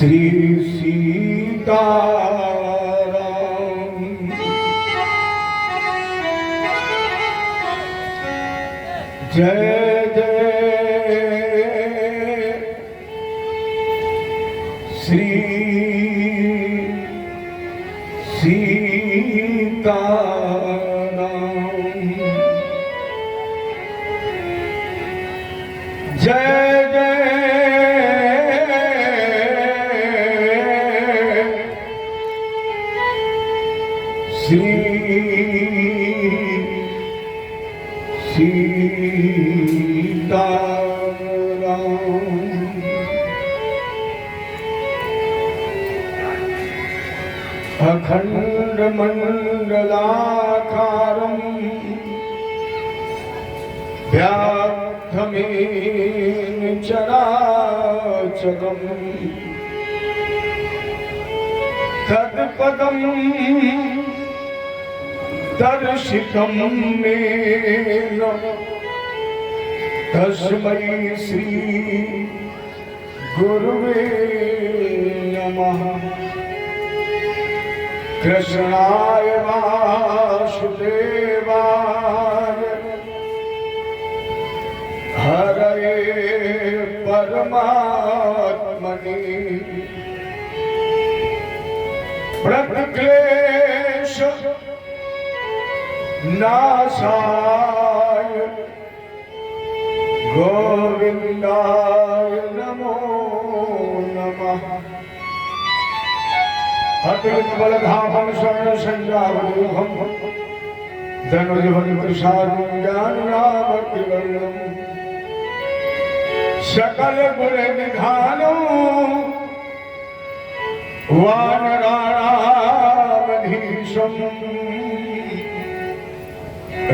श्री सीताराम। जय जय श्री सीताराम। जय श्री सीताराम। अखंड मंडलाकारं व्याप्तमेन चराचरम् तत्पदं दर्शितं येन तस्मै श्री गुरुवे नमः। कृष्णाय वासुदेवाय हरये परमात्मने प्रणक्लेश नाशाय गोविंदाय नमो नमः। अतुलित बलधामं शरण संजावरूहं धनुर्धर प्रसादं ज्ञाननामग्रगण्यं सकल गुण निधानं वानराणामधीशम्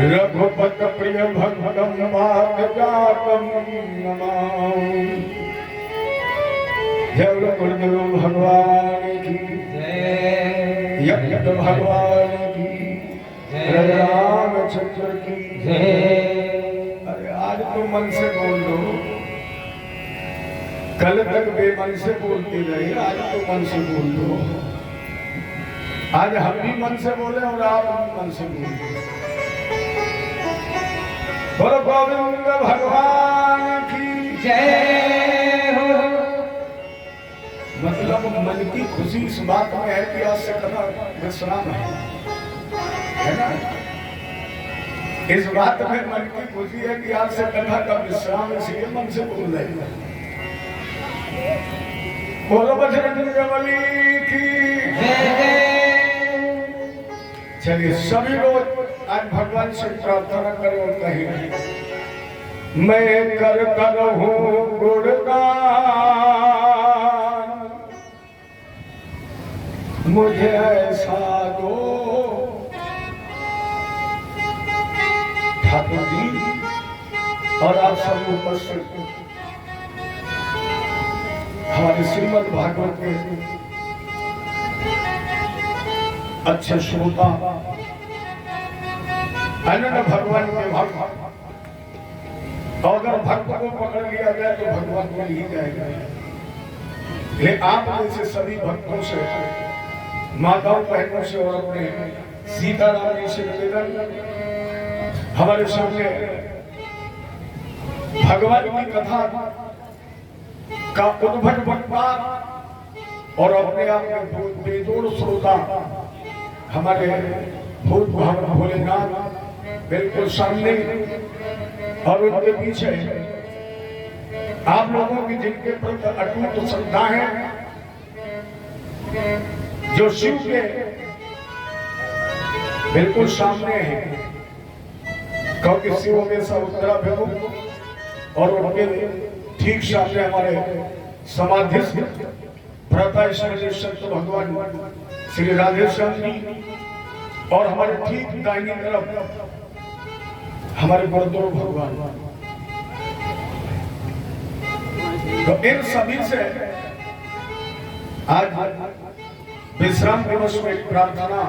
रघुपत प्रिय भक्तं वातजातं नमामि। जय गुरुदेव भगवान की जय, यज्ञ भगवान की जय, रामचंद्र की जय। अरे आज तो मन से बोल दो, कल तक बेमन से बोलते रहे, आज तो मन से बोल दो। आज हम भी मन से बोले और आप भी मन से बोले। बोलो गोविंद भगवान की जय हो। मतलब मन की खुशी इस बात में है कि आज से कथा विश्राम है ना। इस बात में मन की खुशी है कि आज से कथा का विश्राम, इसलिए मन से बोल रहे हैं। बोलो बजरंग बली की जय। चलिए सभी लोग आज भगवान से प्रार्थना करें और कहें, मैं कर हूँ गुणगान, मुझे ऐसा दो ठाकुर जी और आप सब उपस्थित हमारे श्रीमद् भागवत के अच्छे श्रोता अनन्य भगवान के भक्त। अगर भक्त को पकड़ लिया जाए तो भगवान को ही जाएगा। ये आप जैसे सभी भक्तों से, माताओं बहनों से और अपने सीताराम जी से निवेदन, हमारे सामने भगवान की कथा का उद्भट वक्ता और अपने आप में बेजोड़ श्रोता हमारे भूत भोलेनाथ बिल्कुल सामने और उनके पीछे आप लोगों की जिनके प्रति अटूट श्रद्धा है, जो शिव के बिल्कुल सामने है, क्योंकि शिव में सब उत्तराभिमुख और उनके ठीक सामने हमारे समाधिस्थ भ्राता संत भगवान श्री राधेश्याम जी और हमारे ठीक दाहिनी तरफ हमारे गुरुदेव भगवान। तो इन सभी से आज विश्राम दिवस में प्रार्थना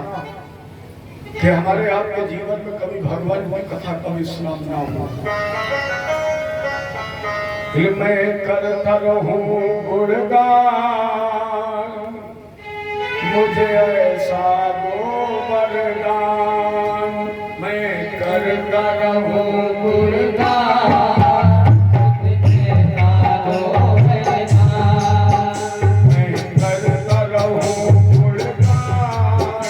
कि हमारे आपके जीवन में कभी भगवान की कथा का विश्राम ना हो। मैं करता रहूं गुणगान, मुझे ऐसा दो वरदान, मैं करता रहूं गुणगान। मैं करता रहूं गुणगान,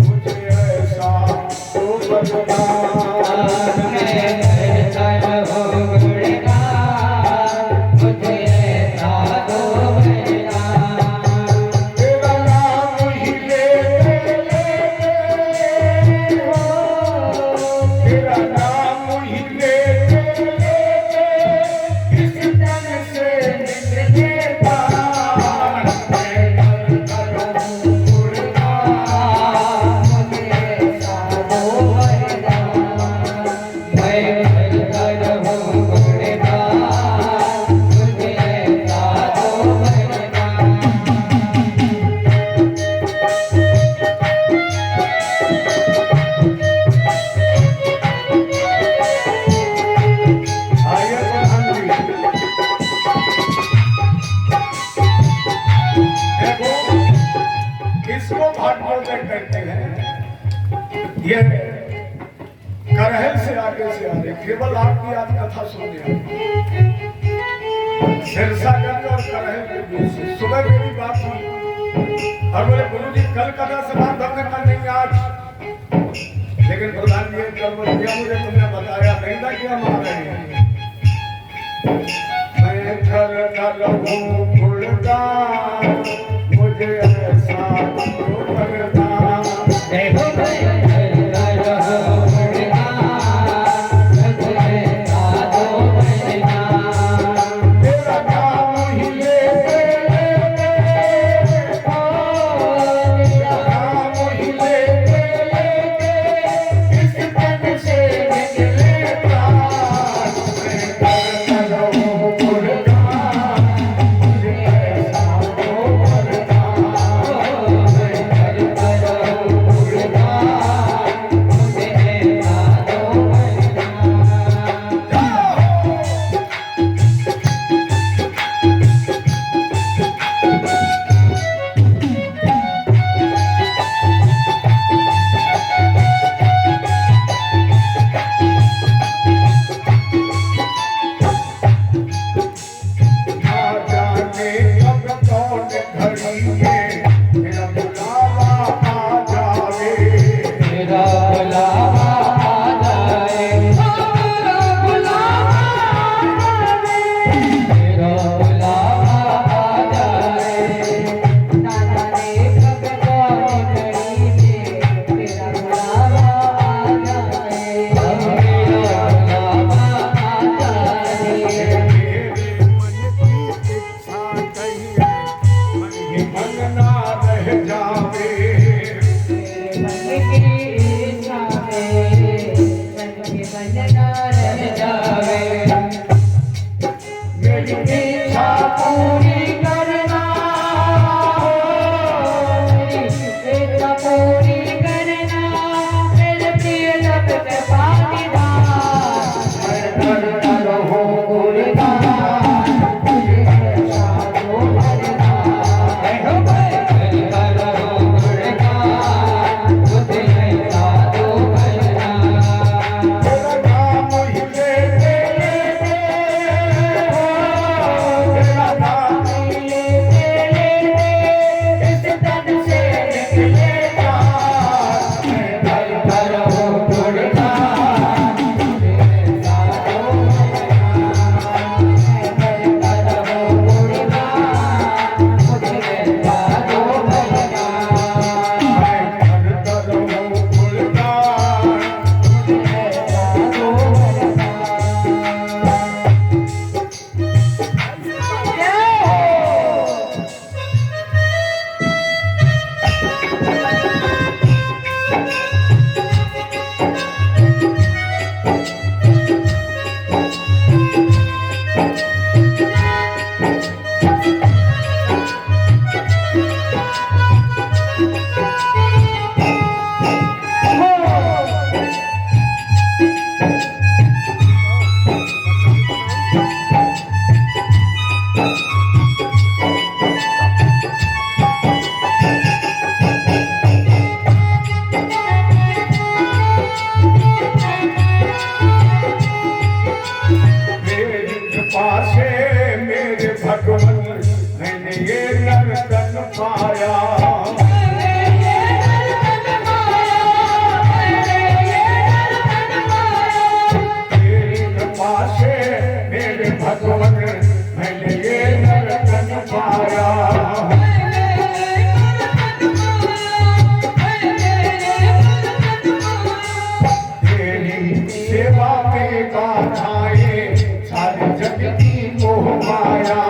मुझे ऐसा दो वरदान। इसको भागवत कहते हैं। ये करहल से आगे केवल आपकी आज कथा सुनने सिरसागंज और करहल के बीच से सुबह मेरी बात हुई और बोले गुरु जी कल कथा समाप्त हमने कल नहीं आज, लेकिन प्रधान जी कल बोल दिया मुझे तुमने बताया नहीं था कि हम आ रहे हैं। मैं करता रहूं गुणगान, मुझे ऐसा दो वरदान। तेरा नाम ही ले नाम ही ले इस तन से निकले प्राण। मैं करता रहूं गुणगान, मुझे ऐसा दो वरदान। मैं करता माया। तेरी कृपा से मेरे भगवान मैंने ये नर्तन पाया। तेरी सेवा में गाथाए सारे जग की मोह माया।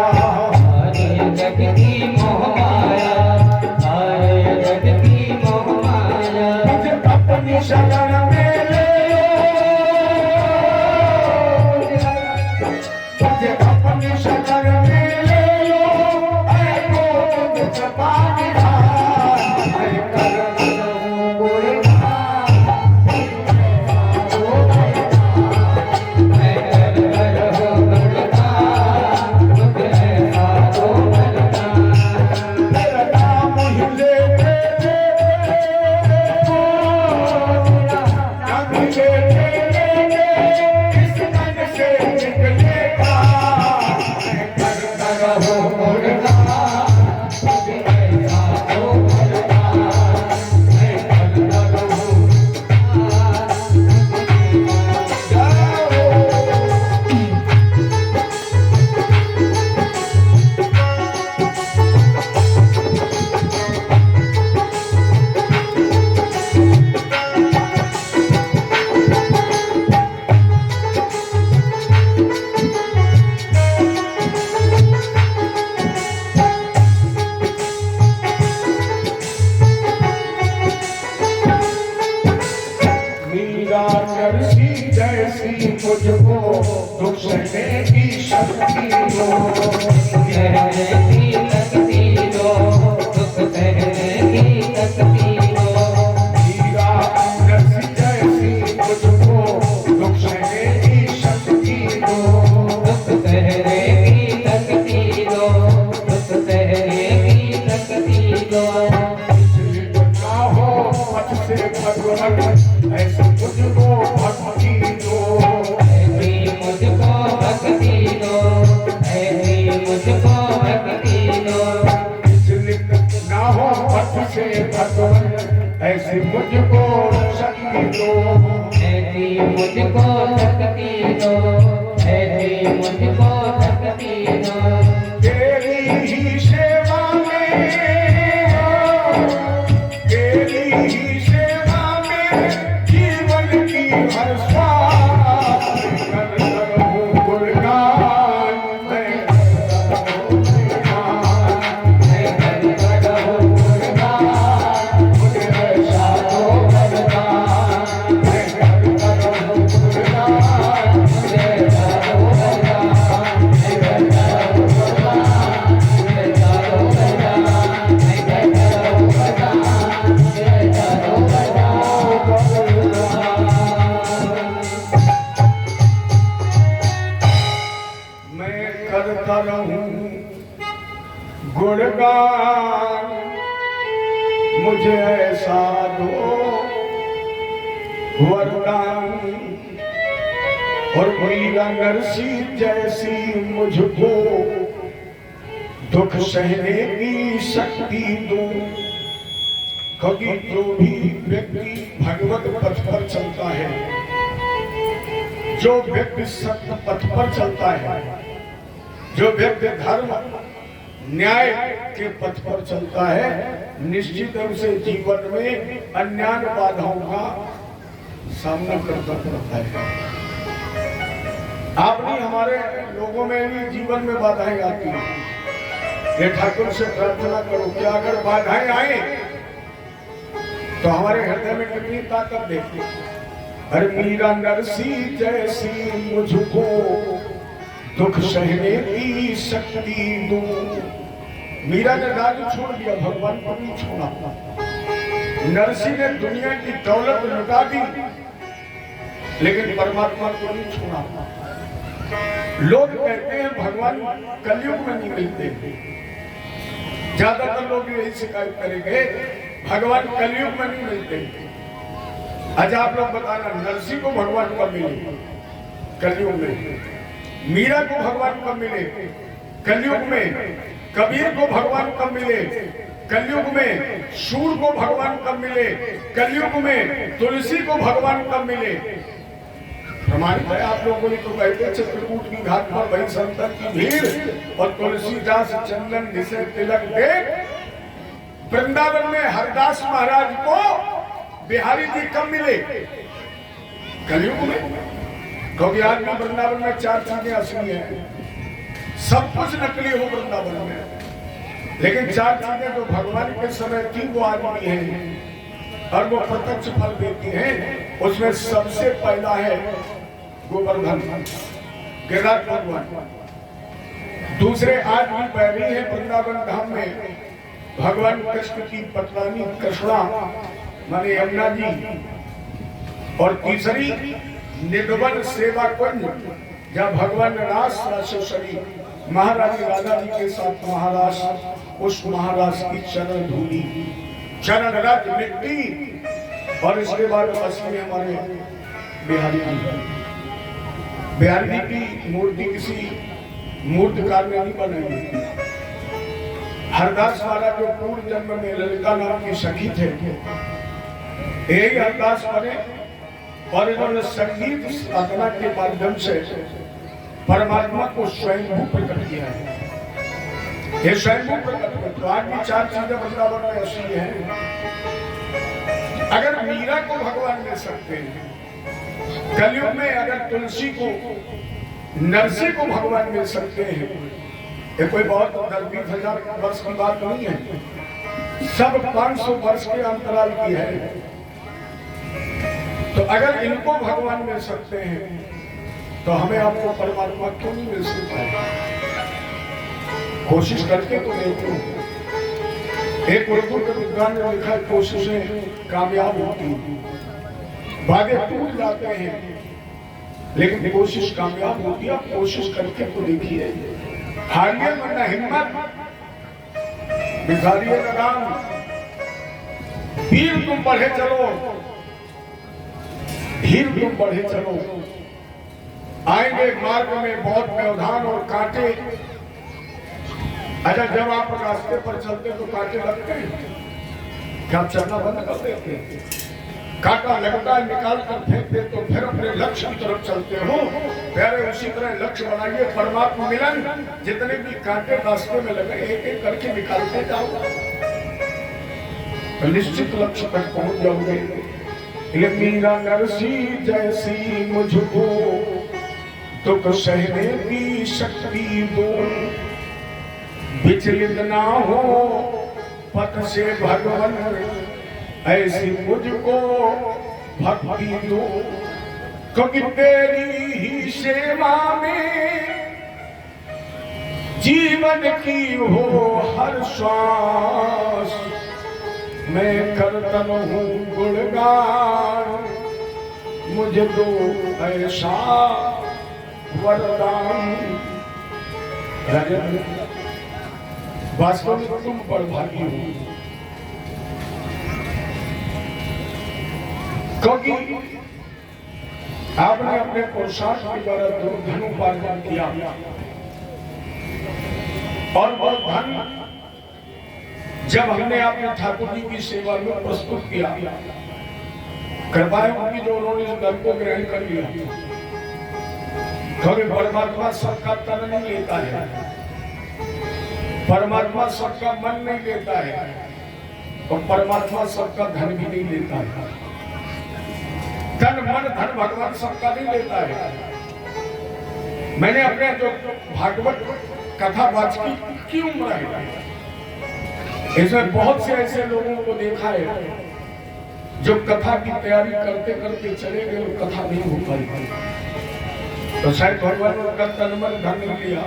सारे जग की मोह माया, सारे जग की मोह माया। मुझे अपनी शरण में ले लो, मुझे अपनी शरण में ले लो। ऐ गोविंद कृपा निधान, ऐ कर तेरा नाम ही लेते इस मन से निकलेगा। मीरा नरसी जैसी मुझको दुख सहने की शक्ति दो। सहने की शक्ति दो, दुख सहने की शक्ति दो। मीरा नरसी जैसी मुझको दुख सहने की शक्ति दो। दुख सहने की शक्ति दो, दुख सहने की शक्ति दो। ना हो पथ से भगवान ऐसे मुझको भक्ति दो। ऐसी मुझको भक्ति दो, ऐसी मुझको भक्ति दो। ना हो पथ से भगवान ऐसे मुझको शक्ति दो। ऐसी मुझको शक्ति दो, ऐसी मुझको शक्ति दो। तेरी ही सेवा में, तेरी ही सेवा में जीवन की हर स्वाद कर रहूं गुणगान। मैं कर रहूं गुणगान, मुझे ऐसा दो वरदान। मैं कर रहूं गुणगान, मुझे ऐसा दो वरदान। मैं कर रहूं गुणगान, मुझे ऐसा दो वरदान। मैं कर रहूं गुणगान, मुझे ऐसा दो वरदान। मैं करता रहूं गुणगान, मुझे ऐसा दो वरदान। और मीरा नरसी जैसी मुझको दुख सहने की शक्ति दो। क्योंकि जो भी व्यक्ति भगवत पथ पर चलता है, जो व्यक्ति सत्य पथ पर चलता है, जो व्यक्ति धर्म न्याय के पथ पर चलता है, निश्चित रूप से जीवन में अन्याय बाधाओं का सामना करना पड़ता है। आपने हमारे लोगों में भी जीवन में बाधाएं आती हैं। ये ठाकुर से प्रार्थना करो कि अगर बाधाएं आए तो हमारे हृदय में कितनी ताकत देखी। अरे मीरा नरसी जैसी मुझको दुख सहने की शक्ति दो। मीरा ने राज छोड़ दिया, भगवान को नहीं छोड़ा। नरसी ने दुनिया की दौलत लुटा दी, लेकिन परमात्मा को नहीं छोड़ा। लोग कहते हैं भगवान कलयुग में नहीं मिलते। ज्यादातर लोग यही शिकायत करेंगे भगवान कलयुग में नहीं मिलते। आज आप लोग बताना, नरसी को भगवान कब मिले? कलयुग में। मीरा को भगवान कब मिले? कलयुग में। कबीर को भगवान कब मिले? कलयुग में सूर को भगवान कब मिले, कलयुग में तुलसी को भगवान कब मिले। प्रमाणित है। आप लोगों ने तो कहते चित्रकूट की घाट पर बड़ी संतन की भीड़ और तुलसीदास चंदन घिसे तिलक दे। वृंदावन में हरदास महाराज को बिहारी जी कब मिले, कलयुग में। क्योंकि आज भी वृंदावन में 4 चीजें असली हैं, सब कुछ नकली हो वृंदावन में, लेकिन 4 चीजें जो भगवान के समय थी वो आज भी हैं और वो प्रत्यक्ष फल देती हैं। उसमें सबसे पहला है गोवर्धन, गिरिराज भगवान। दूसरे आज भी पैरी है वृंदावन धाम में भगवान कृष्ण की पत्नी कृष्णा माने यमुना जी। और तीसरी निधवन सेवा कुंज, जब भगवान रास राशेश्वरी महारानी राधा जी के साथ महाराज, उस महाराज की चरण धूली, चरण रज मिट्टी। और इसके बाद असली हमारे बिहारी जी। बिहारी जी की मूर्ति किसी मूर्तिकार ने नहीं बनाई। हरदास महाराज जो पूर्व जन्म में ललिता नाम की सखी थे, यही हरदास बने और इन्होंने संगीत साधना के माध्यम से परमात्मा को स्वयं प्रकट किया है। ये स्वयं प्रकट है। तो आज भी 4 चीजें वृंदावन में ऐसी हैं। अगर मीरा को भगवान ले सकते हैं, कलयुग में अगर तुलसी को, नरसी को भगवान मिल सकते हैं, ये कोई बहुत 10-20 हजार वर्ष की बात नहीं है, सब 500 वर्ष के अंतराल की है। तो अगर इनको भगवान मिल सकते हैं तो हमें आपको परमात्मा क्यों नहीं मिल सकता है? कोशिश करके तो देखो। एक उर्दू के विद्वान ने लिखा है, कोशिशें कामयाब होती हैं, बागे टूट जाते हैं, लेकिन कोशिश कामयाब होती है। आप कोशिश करके तो देखिए, हारिए वरना हिम्मत, बिसारिए राम, वीर तुम बढ़े चलो, हीर तुम बढ़े चलो। आएंगे मार्ग में बहुत व्यवधान और कांटे। अच्छा, जब आप रास्ते पर चलते तो कांटे लगते हैं, क्या आप चलना बंद कर देते हैं? कांटा लगता है, निकाल कर फेंक दे तो फिर अपने लक्ष्य की तरफ चलते हो। प्यारे, उसी तरह लक्ष्य बनाइए, परमात्मा मिलन। जितने भी कांटे रास्ते में लगे, एक एक करके निकालते जाओ तो निश्चित लक्ष्य तक पहुंच जाओगे। ये मीरा नरसी जैसी मुझको दुख सहने की शक्ति दो, विचलित ना हो पथ से भगवान, ऐसी मुझको भक्ति दो। क्योंकि तेरी ही सेवा में जीवन की हो हर श्वास, मैं करतन हूँ गुणगान, मुझे दो ऐसा वरदान। राजन, वास्तव में तुम बड़भागी हो, क्योंकि आपने अपने पुरुषार्थ के द्वारा धनोपार्जन किया और वो धन जब हमने आपने ठाकुर जी की सेवा में प्रस्तुत किया, कृपा उनकी जो उन्होंने इस धन को ग्रहण कर लिया। क्योंकि परमात्मा सबका तन नहीं लेता है, परमात्मा सबका मन नहीं लेता है, और परमात्मा सबका धन भी नहीं लेता है। तन मन धन भगवान सबका नहीं लेता है। मैंने अपने जो भागवत कथा वाचकी की उम्र है, इसमें बहुत से ऐसे लोगों को देखा है जो कथा की तैयारी करते करते चले गए, कथा नहीं हो पाई। तो शायद भगवान का तन मन धन नहीं लिया।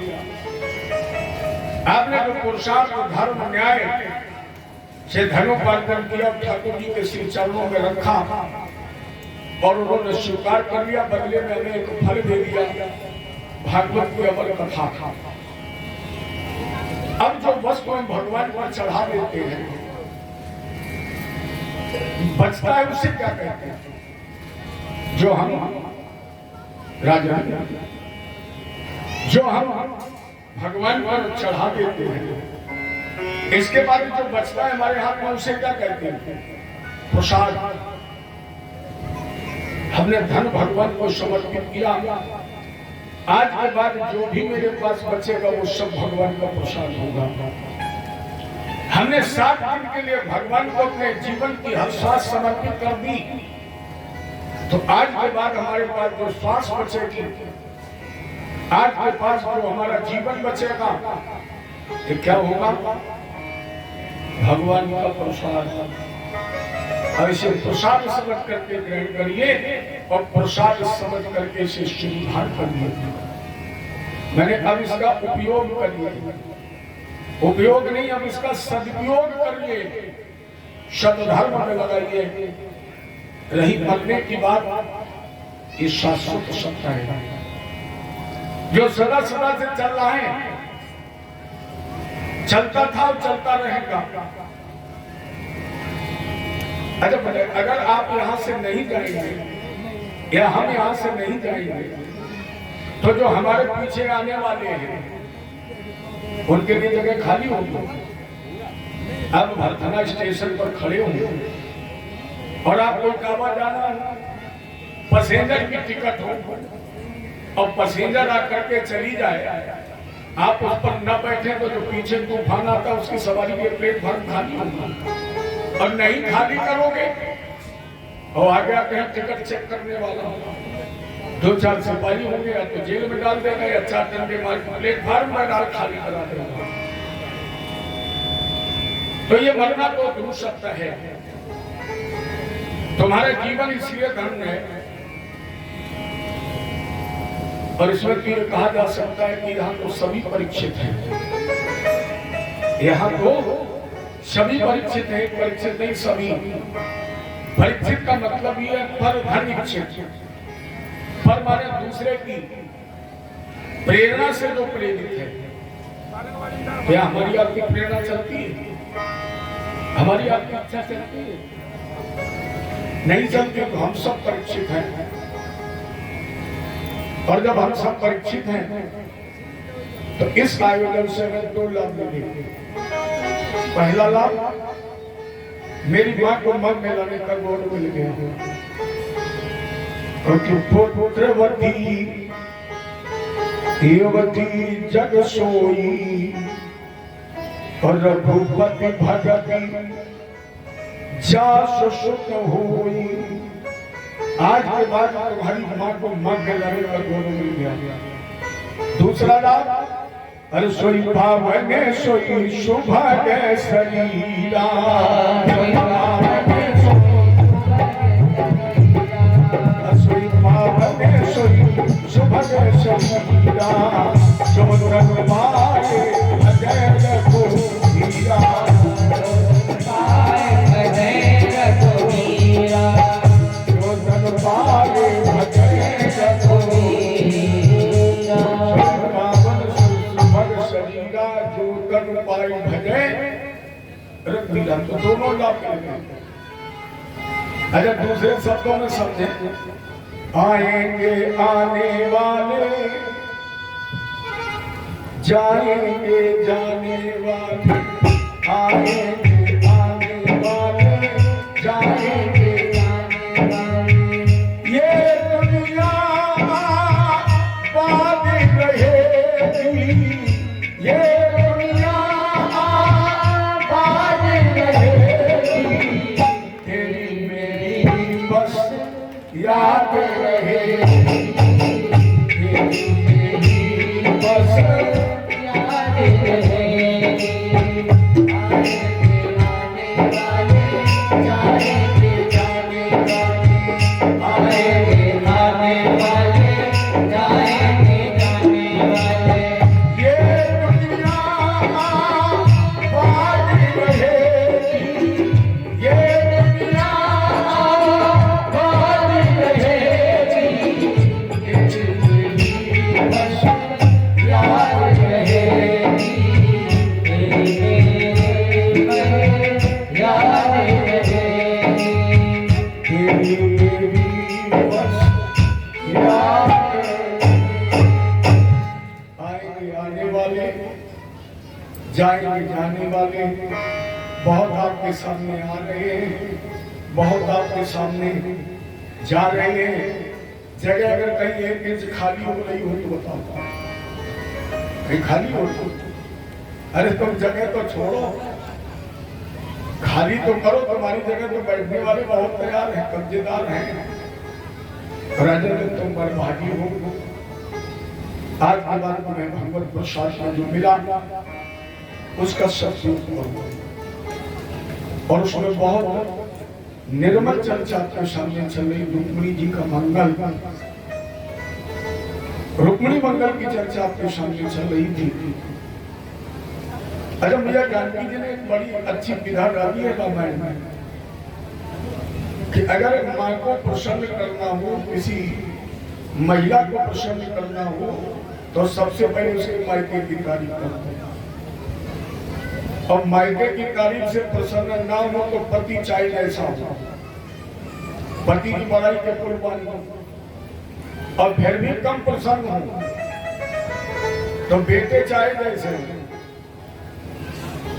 आपने जो पुरुषार्थ, धर्म, न्याय से धनोपार्जन किया, ठाकुर जी के श्री चरणों में रखा और उन्होंने स्वीकार कर लिया, बदले में हमें एक फल दे दिया, भागवत की अमर कथा। अब जो वस्तु हम भगवान पर चढ़ा देते हैं, बचता है उसे क्या कहते हैं? जो हम राजा, जो हम भगवान पर चढ़ा देते हैं, इसके बाद जो बचता है हमारे हाथ में उसे क्या कहते हैं? प्रसाद। हमने धन भगवान को समर्पित किया। आज के बाद जो भी मेरे पास बचेगा वो सब भगवान का प्रसाद होगा। हमने 7 दिन के लिए भगवान को अपने जीवन की हर सांस समर्पित कर दी, तो आज के बाद हमारे पास जो सांस बचेगी, आज के पास जो हमारा जीवन बचेगा, ये क्या होगा? भगवान का प्रसाद। ऐसे प्रसाद समझ करके ग्रहण करिए और प्रसाद समझ करके इसे स्वीकार करिए। मैंने अब इसका उपयोग करिए, उपयोग नहीं, अब इसका सदुपयोग करिए, सदधर्म में लगाइए। रही मरने की बात, ये शाश्वत सत्य है जो सदा सदा से चल रहा है, चलता था और चलता रहेगा। अगर आप यहां से नहीं जाएंगे या हम यहां से नहीं जाएंगे, तो जो हमारे पीछे आने वाले हैं उनके लिए जगह खाली होगी। अब भरथना स्टेशन पर खड़े होंगे और आपको काबा जाना है, पैसेंजर की टिकट हो और पैसेंजर आकर के चली जाए, आप उस पर न बैठे तो जो पीछे तूफान आता है उसकी सवारी के प्लेटफॉर्म खाली होगा। और नहीं खाली करोगे और आगे कहीं टिकट चेक करने वाला होगा, 2-4 सिपाही होंगे, या तो जेल में डाल देगा या 4 डंडे मार प्लेटफॉर्म में डाल खाली करा देगा। तो ये मरना तो हो सकता है। तुम्हारा जीवन इसलिए धन्य है और इसमें तो ये कहा जा सकता है कि यहाँ तो सभी परीक्षित हैं, यहाँ तो सभी परीक्षित है, परीक्षित नहीं सभी। परीक्षित का मतलब ये है पर धनिक्षित, पर माने दूसरे की प्रेरणा से जो प्रेरित है। क्या हमारी आपकी प्रेरणा चलती है? हमारी आपकी इच्छा चलती है? नहीं चलती तो हम सब परीक्षित हैं। और जब हम सब परीक्षित हैं तो इस आयोजन से हमें 2 लाभ मिलेंगे। पहला लाभ, मेरी मां को मन में लाने का गौरव मिल गया, क्योंकि पुत्रवती युवती जग सोई और रघुपति भगति जास सुत होई। आज के बाद तुम्हारी मां को मन में लाने का गौरव मिल गया। दूसरा लाभ, अरे सोई पावने सोई शुभगे शरीरा, सोई पावने सोई शुभगे शरीरा, जो धन पाए अजय रघुवीरा, जो धन पाए अजय रघुवीरा, शरीरा जो तन पाई भजे रघुवीरा। तो दोनों लाभ मिलेंगे। अगर दूसरे शब्दों में समझे, आएंगे आने वाले, जाएंगे जाने वाले, आएंगे आने वाले, जाएंगे जाने वाले, ये दुनिया बाद रहेगी, ये दुनिया बाद रहेगी, तेरी मेरी बस याद रहेगी, तेरी मेरी बस याद रहेगी। सामने आ रहे हैं, बहुत आपके सामने जा रहे हैं। जगह अगर कहीं 1 इंच खाली हो रही हो तो बताओ, कहीं खाली हो तो? अरे तुम जगह तो छोड़ो, खाली तो करो। तुम्हारी जगह तो बैठने वाले बहुत तैयार हैं, कब्जेदार हैं। राजा ने तुम बर्बादी हो। आज के बाद तुम्हें भगवत प्रसाद में जो मिला उसका सत्संग करो, और उसमें बहुत निर्मल चर्चा आपके सामने चल रही। रुक्मिणी जी का मंगल, रुक्मिणी मंगल की चर्चा आपके सामने चल रही थी। अच्छा, भैया जानकी जी ने एक बड़ी अच्छी विधा डाली है रामायण में कि अगर माँ को प्रसन्न करना हो, किसी महिला को प्रसन्न करना हो, तो सबसे पहले उसके मायके की तारीफ करते हैं। और मायके की तारीफ से प्रसन्न ना हो तो पति चाहे जैसा हो, पति की बड़ाई के कुर्बान हो, और फिर भी कम प्रसन्न हो तो बेटे चाहे जैसे हो,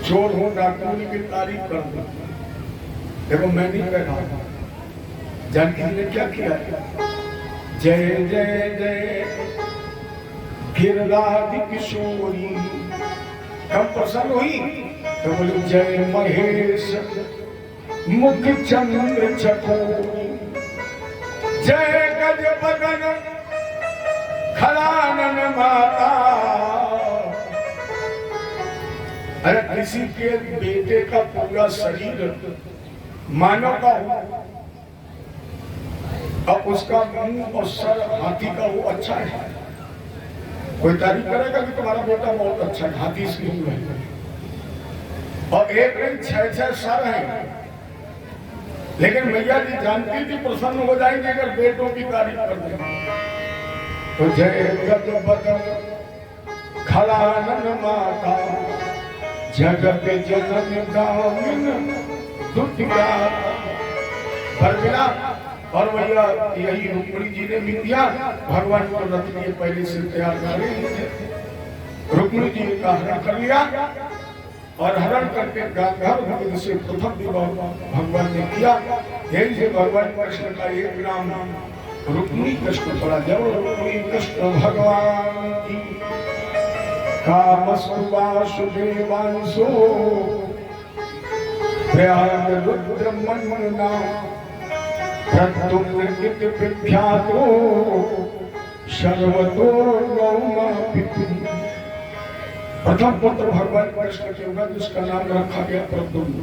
चोर हो डाकू की तारीफ कर दो। देखो मैं नहीं कह रहा, जानकी जी ने क्या किया? जय जय जय गिरिराज किशोरी, कम प्रसन्न हुई तो बोले जय महेश मुख चंद्र चकोरी, जय गज बदन खलानन माता। अरे किसी के बेटे का पूरा शरीर मानव का हो, अब उसका मुंह और सर हाथी का हो, अच्छा है। कोई तारीफ करेगा कि तुम्हारा बेटा बहुत अच्छा है, हाथी से मुंह है, और एक नहीं 6-6 सर हैं। लेकिन मैया जी जानती थी प्रसन्न हो जाएंगे अगर बेटों की तारीफ कर देंगे। तो जय गज बदन खलानन माता, जगत जनन दामिन दुतिया। पर मिला, और भैया यही रुक्मिणी जी ने भी दिया। भगवान को रथ लिए पहले से तैयार कर रहे थे। रुक्मिणी जी का हरण कर लिया, और हरण करके गांधार से प्रथम विवाह भगवान ने किया। यही से भगवान कृष्ण का एक नाम रुक्मिणी कृष्ण पड़ा। जब रुक्मिणी कृष्ण भगवान की कामस्तु वासुदेवांशो प्रयाग रुद्र मन्मना प्रद्युम्न विख्यातो सर्वतो गौमा पितु। प्रथम पुत्र भगवान कृष्ण के होगा जिसका नाम रखा गया प्रद्युम्न,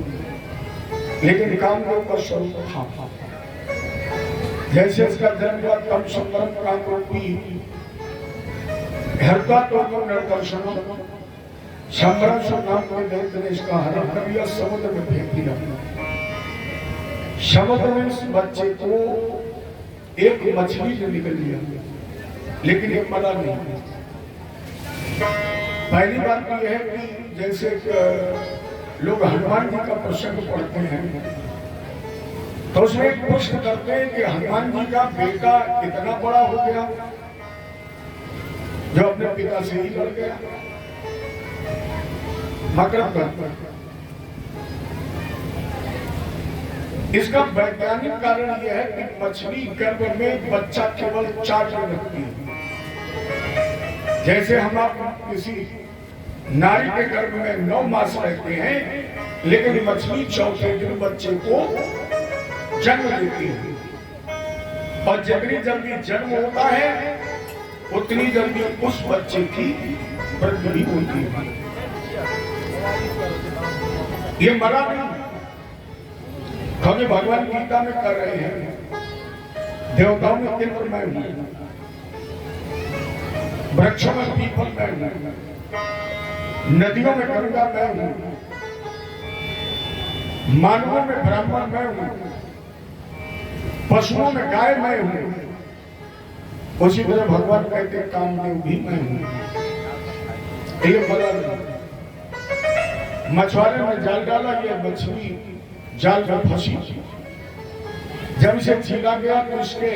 लेकिन कामदेव का स्वरूप था। जैसे इसका जन्म हुआ तम संवरण कामरूपी हरता तो निर्दर्शन संवरण नाम के दैत्य ने इसका हरण कर लिया, समुद्र में फेंक दिया। समुद्र में इस बच्चे को एक मछली ने निकल लिया, लेकिन एक मरा नहीं। पहली बात तो यह है कि जैसे लोग हनुमान जी का प्रसंग पढ़ते हैं तो उसमें एक प्रश्न करते हैं कि हनुमान जी का बेटा इतना बड़ा हो गया जो अपने पिता से ही लड़ गया। मतलब इसका वैज्ञानिक कारण यह है कि मछली गर्भ में बच्चा केवल 4 दिन रखती है। जैसे हम आप किसी नारी के गर्भ में 9 मास रहते हैं, लेकिन मछली 4थे दिन बच्चे को जन्म देती है। और जितनी जल्दी जन्म होता है उतनी जल्दी उस बच्चे की वृद्धि होती है। ये मरा नहीं, क्योंकि भगवान गीता में कर रहे हैं देवताओं में इंद्र मैं हूं, वृक्षों में पीपल मैं हूं, नदियों में गंगा मैं हूं, मानवों में ब्राह्मण मैं हूं, पशुओं में गाय मैं हूं। उसी तरह भगवान कहते कामदेव भी मैं हूं। ये बड़ा मछुआरे ने जाल डाला, ये मछली जाल में फंसी। जब इसे छीला गया तो इसके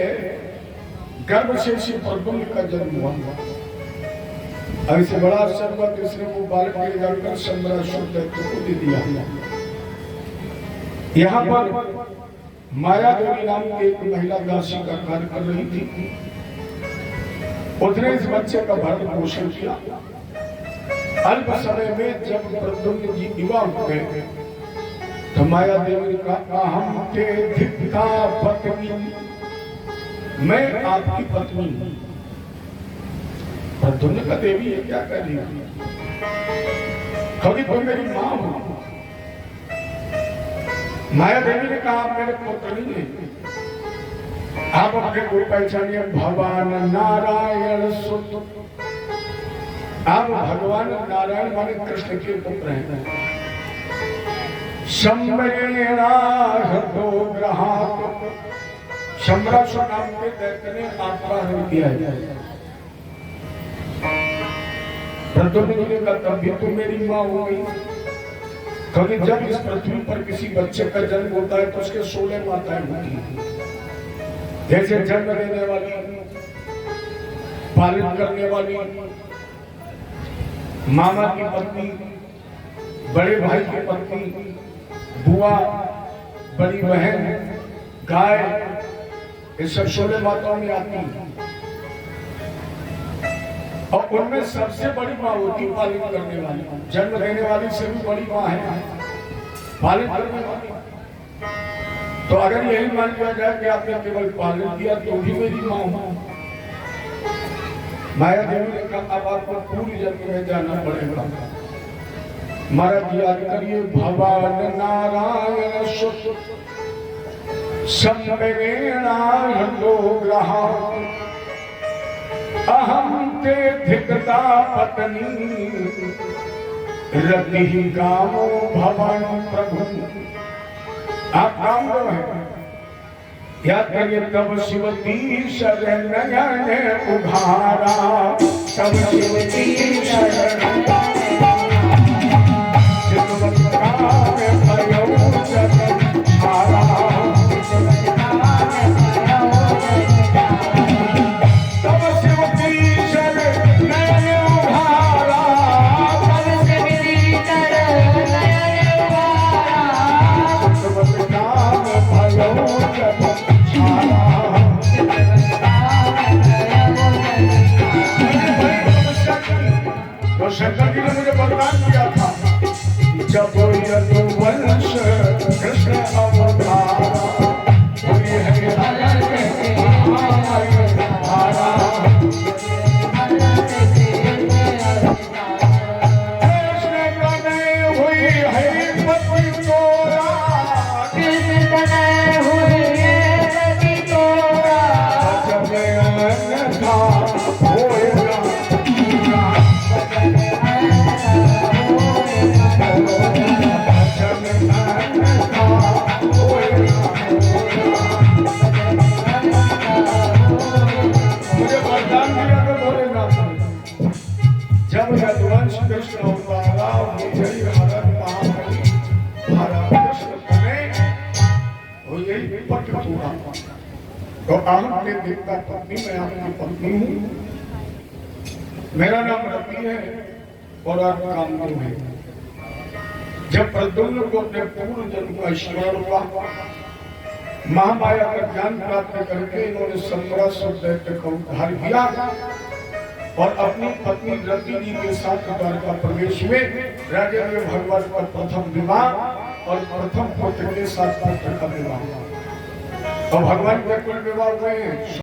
गर्भ से इसी प्रद्युम्न का जन्म हुआ। ऐसे बड़ा आश्चर्य हुआ कि इसने वो बालक ले जाकर संबरा शुद्ध को दे दिया। यहाँ पर माया देवी नाम की एक महिला दासी का कार्य कर रही थी। उसने इस बच्चे का भरण पोषण किया। अल्प समय में जब प्रद्युम्न जी विवाह हुए तो माया देवी का अहम ते धिक्का पत्नी, मैं आपकी पत्नी हूं। प्रद्युम्न का देवी ये क्या कह रही है? कभी तुम मेरी मां हो। माया देवी ने कहा आप मेरे पुत्र नहीं है, आप अपने को पहचानिए भगवान नारायण सुत। आप भगवान नारायण माने कृष्ण के पुत्र हैं। शंबरेणा हृदो ग्रहात, शंबरासुर नाम के दैत्य ने आपका हरण किया है। प्रद्युम्न जी ने कहा तब भी तुम मेरी मां हो गई। क्योंकि जब इस पृथ्वी पर किसी बच्चे का जन्म होता है तो उसके 16 माताएं होती हैं। जैसे जन्म देने वाली, पालन करने वाली, मामा की पत्नी, बड़े भाई की पत्नी, बुआ, बड़ी बहन, गाय, ये सब 16 माताओं में आती हैं। और उनमें सबसे बड़ी माँ होती है पालन करने वाली। जन्म देने वाली से भी बड़ी माँ है पालन करने वाली। तो अगर यही मान लिया जाए कि आपने केवल पालन किया तो भी मेरी माँ हो। माया देवी ने कहा अब आपको पूरी जन्म में जाना पड़ेगा। महाराज याद करिए भगवान नारायण सुत शंबरेणा हृदो ग्रहात, अहम ते धिक्ता पत्नी रति गामो भवन प्रभु। आप काम दो है याद करिए तब शिवती शरण उघारा, तब शिवती शरण शंकर जी ने मुझे बदनाम किया था जब यदुवंश कृष्ण अवतारा, जब यदुवंश कृष्ण अवतारा विजयी हरण महाबली हरा कृष्ण तुम्हें वो यही पट हुआ। तो आपने देवता पत्नी, मैं आपकी पत्नी हूँ। मेरा नाम रति है और आप कामदेव है। जब प्रद्युम्न को अपने पूर्व जन्म का स्मरण हुआ, महामाया का ज्ञान प्राप्त करके इन्होंने संबरासुर दैत्य का उद्धार किया और अपनी पत्नी रति जी के साथ द्वारका प्रवेश में राजा ने भगवान का प्रथम विवाह और प्रथम पुत्र के साथ पुत्र का विवाह और भगवान के कुल विवाह हुए हैं।